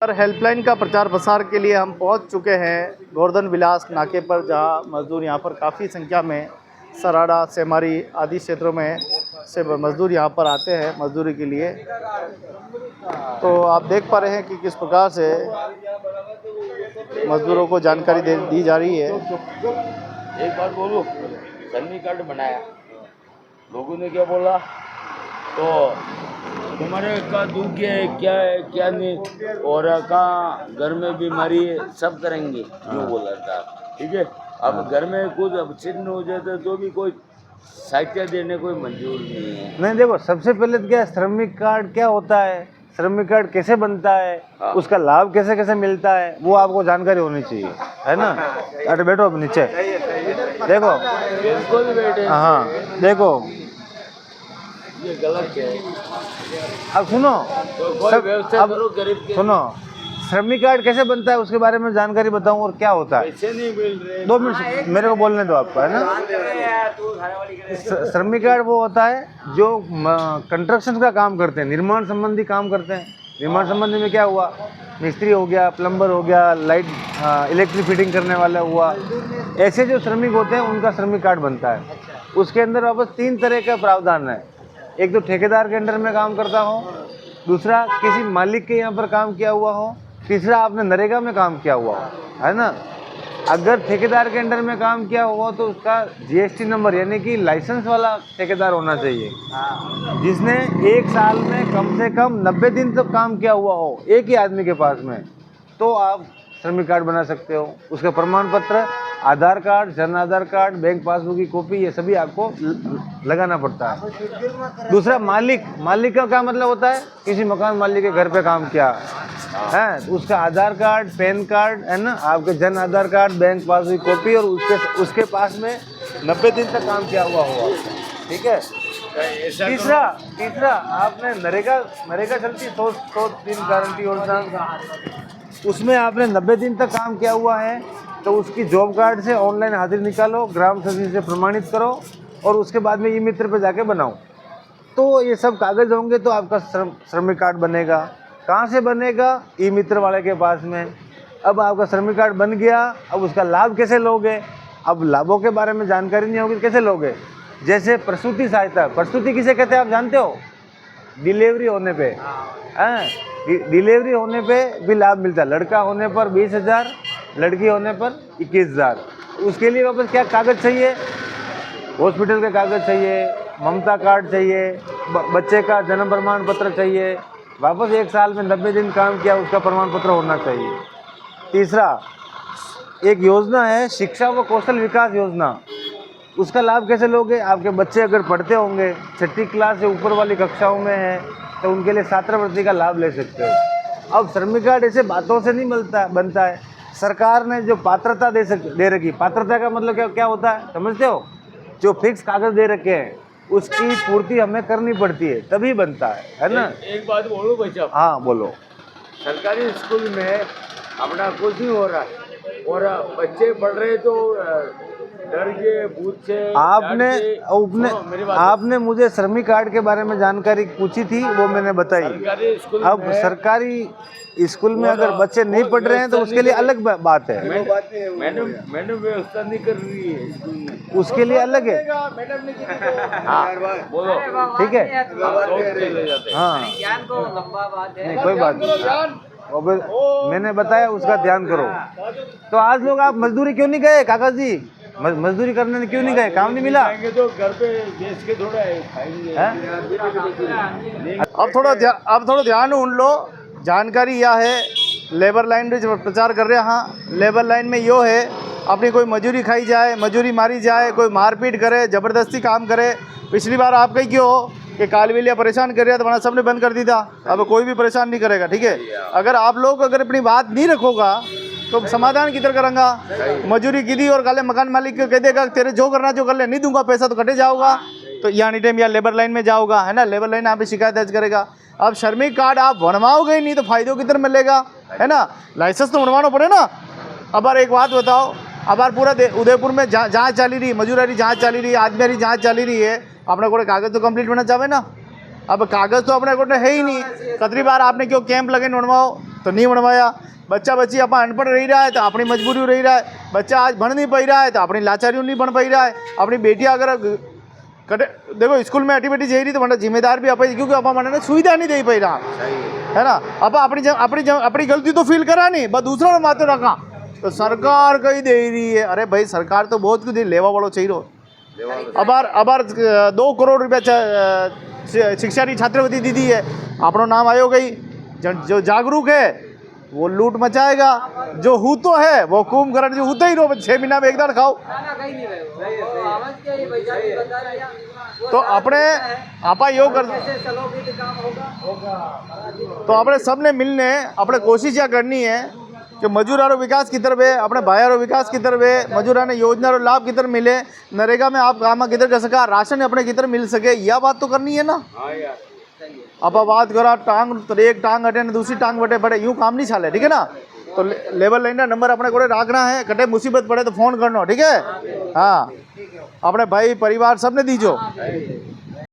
पर हेल्पलाइन का प्रचार प्रसार के लिए हम पहुंच चुके हैं गोवर्धन विलास नाके पर, जहां मजदूर यहां पर काफ़ी संख्या में सराड़ा, सेमारी आदि क्षेत्रों में से मजदूर यहां पर आते हैं मजदूरी के लिए। तो आप देख पा रहे हैं कि किस प्रकार से मजदूरों को जानकारी दी जा रही है। एक बात बोलूं, सन्नी कार्ड बनाया, लोगों ने क्या बोला, तो तुम्हारे का दुख है क्या नहीं, और कहाँ घर में बीमारी है, सब करेंगे जो बोला था। ठीक है, अब घर में कुछ अब चिन्ह हो जाता तो भी कोई साहित्य देने कोई मंजूर नहीं है। नहीं, देखो सबसे पहले तो क्या श्रमिक कार्ड क्या होता है, श्रमिक कार्ड कैसे बनता है, उसका लाभ कैसे कैसे मिलता है, वो आपको जानकारी होनी चाहिए, है ना। अरे बैठो अब नीचे, देखो बिल्कुल बैठे। हाँ देखो, ये गलत है। अब सुनो, तो कोई व्यवस्था करो गरीब के। सुनो, श्रमिक कार्ड कैसे बनता है उसके बारे में जानकारी बताऊं और क्या होता है। पैसे नहीं मिल रहे, 2 मिनट मेरे को बोलने दो आपको, है ना। श्रमिक कार्ड वो होता है जो कंस्ट्रक्शन का काम करते हैं, निर्माण संबंधी काम करते हैं। निर्माण संबंधी में क्या हुआ, मिस्त्री हो गया, प्लम्बर हो गया, लाइट इलेक्ट्रिक फिटिंग करने वाला हुआ, ऐसे जो श्रमिक होते हैं उनका श्रमिक कार्ड बनता है। उसके अंदर वापस 3 तरह का प्रावधान है। एक तो ठेकेदार के अंडर में काम करता हो, दूसरा किसी मालिक के यहाँ पर काम किया हुआ हो, तीसरा आपने नरेगा में काम किया हुआ हो, है ना। अगर ठेकेदार के अंडर में काम किया हुआ तो उसका जीएसटी नंबर यानी कि लाइसेंस वाला ठेकेदार होना चाहिए, जिसने 1 साल में कम से कम 90 दिन तक काम किया हुआ हो एक ही आदमी के पास में, तो आप श्रमिक कार्ड बना सकते हो। उसका प्रमाण पत्र, आधार card, Jan Aadhaar card, bank passbook की कॉपी, ये सभी आपको लगाना पड़ता है। दूसरा मालिक का क्या मतलब होता है, किसी मकान मालिक के घर पे काम किया है, तो उसका आधार कार्ड, पैन कार्ड, है ना, आपके Jan Aadhaar card, bank passbook की कॉपी, और उसके पास में 90 दिन तक काम किया हुआ होगा। ठीक है। तीसरा आपने नरेगा चलती 100 दिन गारंटी योजना, उसमें आपने 90 दिन तक काम किया हुआ है तो उसकी जॉब कार्ड से ऑनलाइन हाजिरी निकालो, ग्राम सचिव से प्रमाणित करो, और उसके बाद में ई मित्र पे जाके बनाओ। तो ये सब कागज़ होंगे तो आपका श्रमिक कार्ड बनेगा। कहाँ से बनेगा, ई मित्र वाले के पास में। अब आपका श्रमिक कार्ड बन गया, अब उसका लाभ कैसे लोगे। अब लाभों के बारे में जानकारी नहीं होगी, कैसे लोगे। जैसे प्रसूति सहायता, प्रसूति किसे कहते हैं आप जानते हो, डिलीवरी होने पे, डिलीवरी होने पे भी लाभ मिलता है। लड़का होने पर 20,000, लड़की होने पर 21,000। उसके लिए वापस क्या कागज़ चाहिए, हॉस्पिटल के कागज़ चाहिए, ममता कार्ड चाहिए, बच्चे का जन्म प्रमाण पत्र चाहिए, वापस 1 साल में 90 दिन काम किया उसका प्रमाण पत्र होना चाहिए। तीसरा, एक योजना है शिक्षा व कौशल विकास योजना, उसका लाभ कैसे लोगे। आपके बच्चे अगर पढ़ते होंगे, 6ठी क्लास से ऊपर वाली कक्षाओं में है, तो उनके लिए छात्रवृत्ति का लाभ ले सकते हो। अब श्रमिक कार्ड ऐसे बातों से नहीं बनता है। सरकार ने जो पात्रता दे रखी, पात्रता का मतलब क्या होता है समझते हो, जो फिक्स कागज दे रखे हैं उसकी पूर्ति हमें करनी पड़ती है तभी बनता है ना। एक बात बोलूं बच्चा, हाँ बोलो। सरकारी स्कूल में अपना कुछ नहीं हो रहा और बच्चे पढ़ रहे तो डर के भूत से आपने मुझे श्रमिक कार्ड के बारे में जानकारी पूछी थी, वो मैंने बताई। अब सरकारी स्कूल में अगर बच्चे नहीं पढ़ रहे हैं तो उसके लिए अलग बात है। मैडम व्यवस्था नहीं कर रही है स्कूल में, उसके लिए अलग है। ठीक है, हाँ नहीं कोई बात नहीं, मैंने बताया उसका ध्यान करो। तो आज लोग आप मजदूरी क्यों नहीं गए काका जी, मजदूरी करने क्यों नहीं गए, काम नहीं मिला तो घर पे बेच के थोड़ा खाएंगे। अब थोड़ा ध्यान उन लो। जानकारी यह है, लेबर लाइन में जो प्रचार कर रहे हैं, हाँ लेबर लाइन में यो है, अपनी कोई मजूरी खाई जाए, मजूरी मारी जाए, कोई मारपीट करे, ज़बरदस्ती काम करे। पिछली बार आप कही क्यों हो कि कालवेलिया परेशान कर रहा था, वहाँ सबने बंद कर दी था, अब कोई भी परेशान नहीं करेगा। ठीक है, अगर आप लोग अगर अपनी बात नहीं रखोगा तो समाधान किधर करेंगा। मजूरी की दी और काले मकान मालिक को कह देगा तेरे जो करना जो कर ले, नहीं दूंगा पैसा तो कटे जाओगा, तो यहाँ एनी टाइम या लेबर लाइन में जाओगा, है ना। लेबर लाइन यहाँ पे शिकायत दर्ज करेगा। अब श्रमिक कार्ड आप बनवाओगे ही नहीं तो फायदों किधर मिलेगा, है ना। लाइसेंस तो बनवाना पड़े ना। अब यार एक बात बताओ, अब यार पूरा उदयपुर में जाँच चली रही, मजूरी जाँच चली रही है, आजमेरी जाँच चली रही है, अपने को कागज़ तो कंप्लीट होना चाहे ना। अब कागज़ तो अपने को है ही नहीं। कतरी बार आपने क्यों कैंप लगे बनवाओ, तो नहीं बनवाया। बच्चा बच्ची अपना अनपढ़ रही रहा है तो अपनी मजबूरी रही रहा है। बच्चा आज बन नहीं पाई रहा है तो अपनी लाचारियों नहीं बन पाई रहा है। अपनी बेटियाँ अगर कटे देखो स्कूल में एक्टिविटी जई रही तो मतलब जिम्मेदार भी अपन, क्योंकि अपन मैंने सुविधा नहीं दे पाई रहा है ना। अब अपनी गलती तो फील करा नहीं, बस दूसरों ने मात्र रखा तो सरकार कहीं दे रही है। अरे भाई सरकार तो बहुत कुछ लेवा वालों चाहिए। अबार 2 करोड़ रुपया शिक्षा की छात्रवृत्ति दी है। अपनो नाम आयो गई। जो जागरूक है वो लूट मचाएगा, जो हूतो है वो कुंभकर्ण जो होते ही रहो 6 महीना में एक दाड़ खाओ। तो अपने आपा योग कर तो अपने सबने मिलने अपने कोशिश क्या करनी है कि मजूरारो विकास की तरफ है, अपने भाईयारो विकास की तरफ है, मजूरा ने योजना रो लाभ किधर मिले, नरेगा में आप काम किधर कर सका, राशन अपने किधर मिल सके, यह बात तो करनी है ना। अब बात करा टांग तो एक टांग हटे ने दूसरी टांग बटे पड़े, यूं काम नहीं चाले, ठीक है ना। तो लेबर लाइन का नंबर अपने को रखना है, कटे मुसीबत पड़े तो फोन करना, ठीक है। हाँ अपने भाई परिवार सबने दीजो।